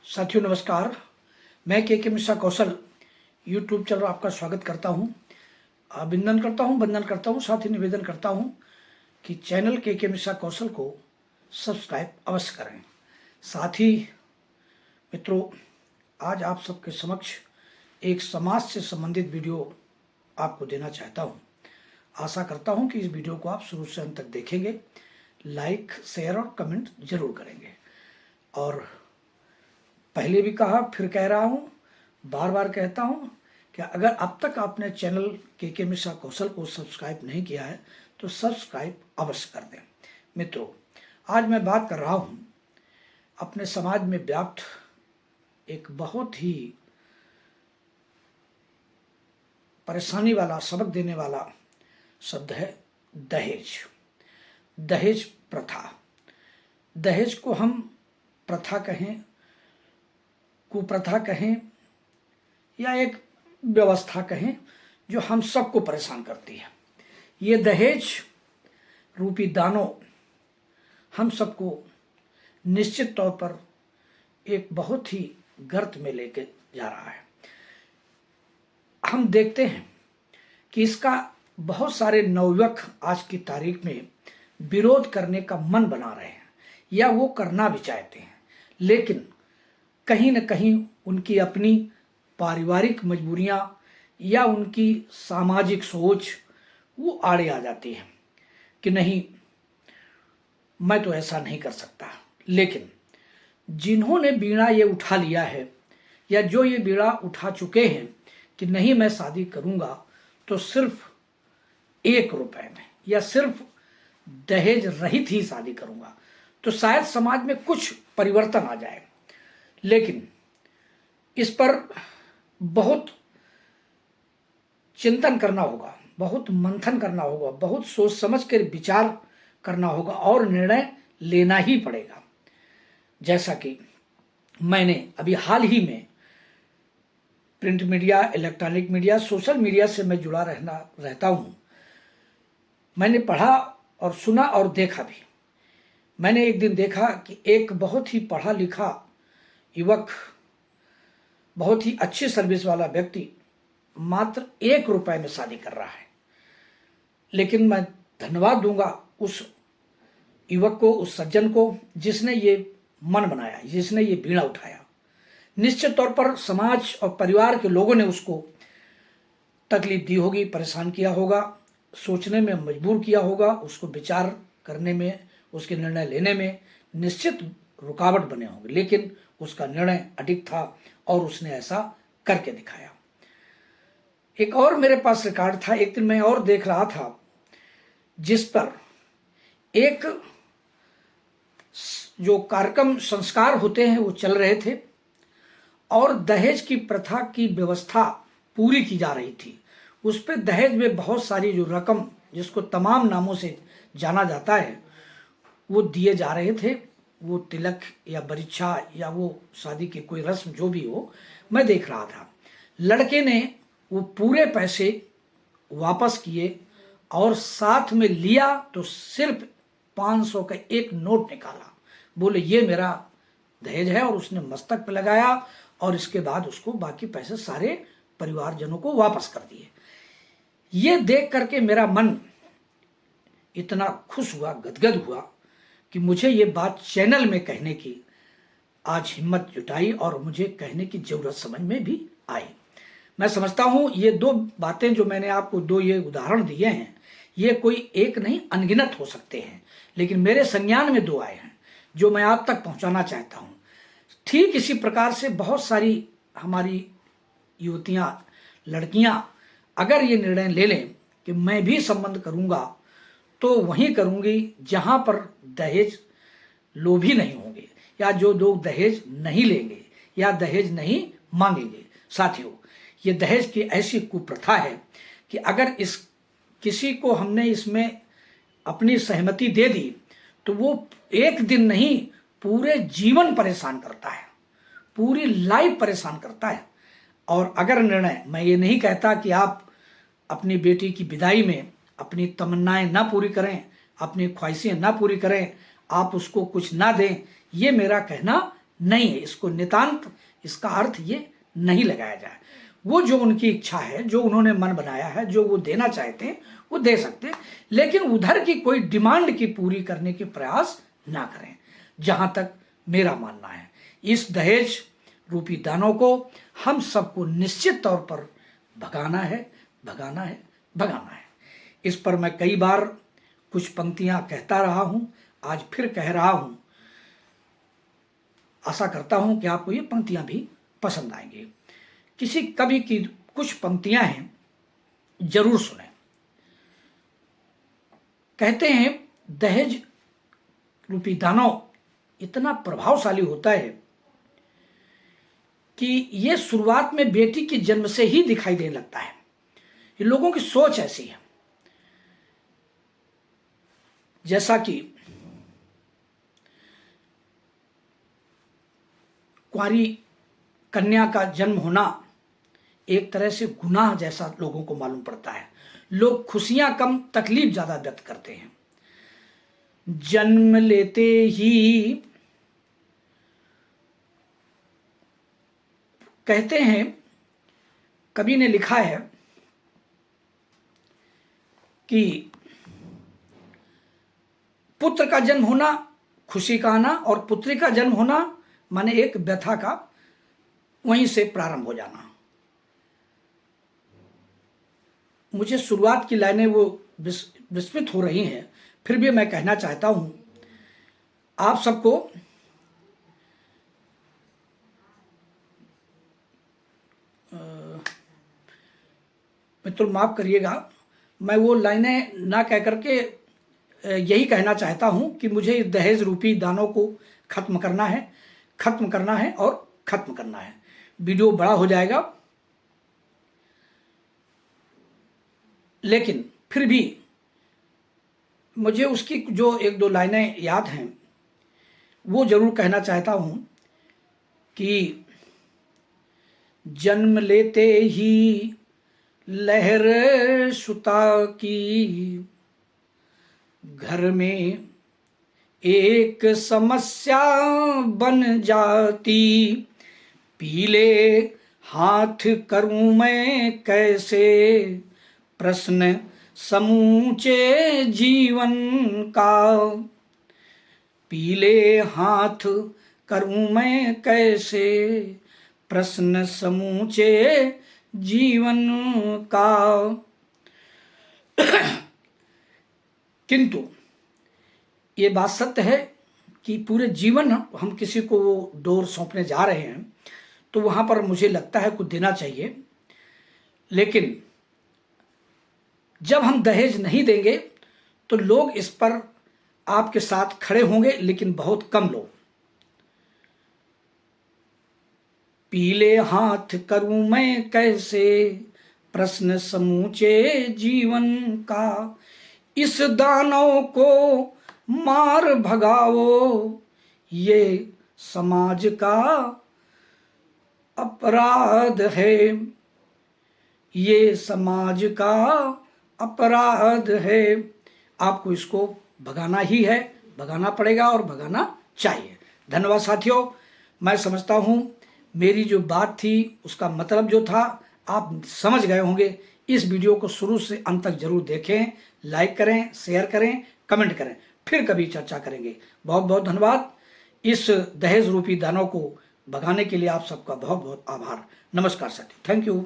साथियों नमस्कार। मैं के मिश्रा कौशल यूट्यूब चैनल आपका स्वागत करता हूं। अभिनंदन करता हूं, वंदन करता हूं, साथ ही निवेदन करता हूं कि चैनल के मिश्रा कौशल को सब्सक्राइब अवश्य करें। साथ ही मित्रों, आज आप सबके समक्ष एक समाज से संबंधित वीडियो आपको देना चाहता हूं। आशा करता हूं कि इस वीडियो को आप शुरू से अंत तक देखेंगे, लाइक, शेयर और कमेंट जरूर करेंगे। और पहले भी कहा, फिर कह रहा हूं, बार बार कहता हूं कि अगर अब तक आपने चैनल के मिश्रा कौशल को सब्सक्राइब नहीं किया है तो सब्सक्राइब अवश्य कर दें। मित्रों, आज मैं बात कर रहा हूं अपने समाज में व्याप्त एक बहुत ही परेशानी वाला, सबक देने वाला शब्द है दहेज। दहेज प्रथा। दहेज को हम प्रथा कहें, कुप्रथा कहें या एक व्यवस्था कहें जो हम सबको परेशान करती है। ये दहेज रूपी दानों हम सबको निश्चित तौर पर एक बहुत ही गर्त में लेके जा रहा है। हम देखते हैं कि इसका बहुत सारे नवयुवक आज की तारीख में विरोध करने का मन बना रहे हैं या वो करना भी चाहते हैं, लेकिन कहीं न कहीं उनकी अपनी पारिवारिक मजबूरियां या उनकी सामाजिक सोच वो आड़े आ जाती है कि नहीं, मैं तो ऐसा नहीं कर सकता। लेकिन जिन्होंने बीड़ा ये उठा लिया है या जो ये बीड़ा उठा चुके हैं कि नहीं मैं शादी करूंगा तो सिर्फ 1 रुपए में या सिर्फ दहेज रहित ही शादी करूंगा, तो शायद समाज में कुछ परिवर्तन आ जाए। लेकिन इस पर बहुत चिंतन करना होगा, बहुत मंथन करना होगा, बहुत सोच समझ कर विचार करना होगा और निर्णय लेना ही पड़ेगा। जैसा कि मैंने अभी हाल ही में print media, electronic media, social media से मैं जुड़ा रहता हूँ। मैंने पढ़ा और सुना और देखा भी। मैंने एक दिन देखा कि एक बहुत ही पढ़ा लिखा युवक, बहुत ही अच्छी सर्विस वाला व्यक्ति मात्र 1 रुपए में शादी कर रहा है। लेकिन मैं धन्यवाद दूंगा उस युवक को, उस सज्जन को, जिसने ये मन बनाया, जिसने ये बीड़ा उठाया। निश्चित तौर पर समाज और परिवार के लोगों ने उसको तकलीफ दी होगी, परेशान किया होगा, सोचने में मजबूर किया होगा, उसको विचार करने में, उसके निर्णय लेने में निश्चित रुकावट बने होंगे। लेकिन उसका निर्णय अडिग था और उसने ऐसा करके दिखाया। एक और मेरे पास रिकॉर्ड था, एक दिन मैं और देख रहा था, जिस पर एक जो कार्यक्रम, संस्कार होते हैं वो चल रहे थे और दहेज की प्रथा की व्यवस्था पूरी की जा रही थी। उस पर दहेज में बहुत सारी जो रकम, जिसको तमाम नामों से जाना जाता है, वो दिए जा रहे थे। वो तिलक या बरीक्षा या वो शादी की कोई रस्म जो भी हो, मैं देख रहा था। लड़के ने वो पूरे पैसे वापस किए और साथ में लिया तो सिर्फ 500 का एक नोट निकाला, बोले ये मेरा दहेज है, और उसने मस्तक पे लगाया और इसके बाद उसको बाकी पैसे सारे परिवारजनों को वापस कर दिए। ये देख करके मेरा मन इतना खुश हुआ, गदगद हुआ कि मुझे ये बात चैनल में कहने की आज हिम्मत जुटाई और मुझे कहने की जरूरत समझ में भी आई। मैं समझता हूँ ये 2 बातें जो मैंने आपको 2 ये उदाहरण दिए हैं, ये कोई एक नहीं, अनगिनत हो सकते हैं, लेकिन मेरे संज्ञान में 2 आए हैं जो मैं आप तक पहुँचाना चाहता हूँ। ठीक इसी प्रकार से बहुत सारी हमारी युवतियाँ, लड़कियाँ अगर ये निर्णय ले लें कि मैं भी संबंध करूँगा तो वहीं करूंगी जहां पर दहेज लोभी नहीं होंगे या जो लोग दहेज नहीं लेंगे या दहेज नहीं मांगेंगे। साथियों, ये दहेज की ऐसी कुप्रथा है कि अगर इस किसी को हमने इसमें अपनी सहमति दे दी तो वो एक दिन नहीं, पूरे जीवन परेशान करता है, पूरी लाइफ परेशान करता है। और अगर निर्णय, मैं ये नहीं कहता कि आप अपनी बेटी की विदाई में अपनी तमन्नाएं ना पूरी करें, अपनी ख्वाहिशें ना पूरी करें, आप उसको कुछ ना दें, ये मेरा कहना नहीं है, इसको नितांत इसका अर्थ ये नहीं लगाया जाए। वो जो उनकी इच्छा है, जो उन्होंने मन बनाया है, जो वो देना चाहते हैं वो दे सकते हैं, लेकिन उधर की कोई डिमांड की पूरी करने के प्रयास ना करें, जहां तक मेरा मानना है। इस दहेज रूपी दानों को हम सबको निश्चित तौर पर भगाना है, भगाना है, भगाना है। इस पर मैं कई बार कुछ पंक्तियां कहता रहा हूं, आज फिर कह रहा हूं। आशा करता हूं कि आपको ये पंक्तियां भी पसंद आएंगी। किसी कवि की कुछ पंक्तियां हैं, जरूर सुने। कहते हैं दहेज रूपी दानव इतना प्रभावशाली होता है कि ये शुरुआत में बेटी के जन्म से ही दिखाई देने लगता है। ये लोगों की सोच ऐसी है। जैसा कि कुंवारी कन्या का जन्म होना एक तरह से गुनाह जैसा लोगों को मालूम पड़ता है। लोग खुशियां कम, तकलीफ ज्यादा व्यक्त करते हैं। जन्म लेते ही कहते हैं, कवि ने लिखा है कि पुत्र का जन्म होना खुशी का आना, और पुत्री का जन्म होना माने एक व्यथा का वहीं से प्रारंभ हो जाना। मुझे शुरुआत की लाइनें वो विस्मित हो रही हैं, फिर भी मैं कहना चाहता हूं आप सबको। मित्रों माफ करिएगा, मैं वो लाइनें ना कह करके यही कहना चाहता हूं कि मुझे इस दहेज रूपी दानों को खत्म करना है, खत्म करना है और खत्म करना है। वीडियो बड़ा हो जाएगा, लेकिन फिर भी मुझे उसकी जो एक दो लाइनें याद हैं वो जरूर कहना चाहता हूं कि जन्म लेते ही लहर सुता की, घर में एक समस्या बन जाती, पीले हाथ करूं मैं कैसे, प्रश्न समूचे जीवन का, पीले हाथ करूं मैं कैसे, प्रश्न समूचे जीवन का। किंतु ये बात सत्य है कि पूरे जीवन हम किसी को डोर सौंपने जा रहे हैं तो वहां पर मुझे लगता है कुछ देना चाहिए, लेकिन जब हम दहेज नहीं देंगे तो लोग इस पर आपके साथ खड़े होंगे, लेकिन बहुत कम लोग। पीले हाथ करूं मैं कैसे, प्रश्न समूचे जीवन का, इस दानव को मार भगाओ, ये समाज का अपराध है, ये समाज का अपराध है। आपको इसको भगाना ही है, भगाना पड़ेगा और भगाना चाहिए। धन्यवाद साथियों। मैं समझता हूँ मेरी जो बात थी उसका मतलब जो था आप समझ गए होंगे। इस वीडियो को शुरू से अंत तक जरूर देखें, लाइक करें, शेयर करें, कमेंट करें, फिर कभी चर्चा करेंगे। बहुत बहुत धन्यवाद। इस दहेज रूपी दानों को भगाने के लिए आप सबका बहुत बहुत आभार। नमस्कार साथियों, थैंक यू।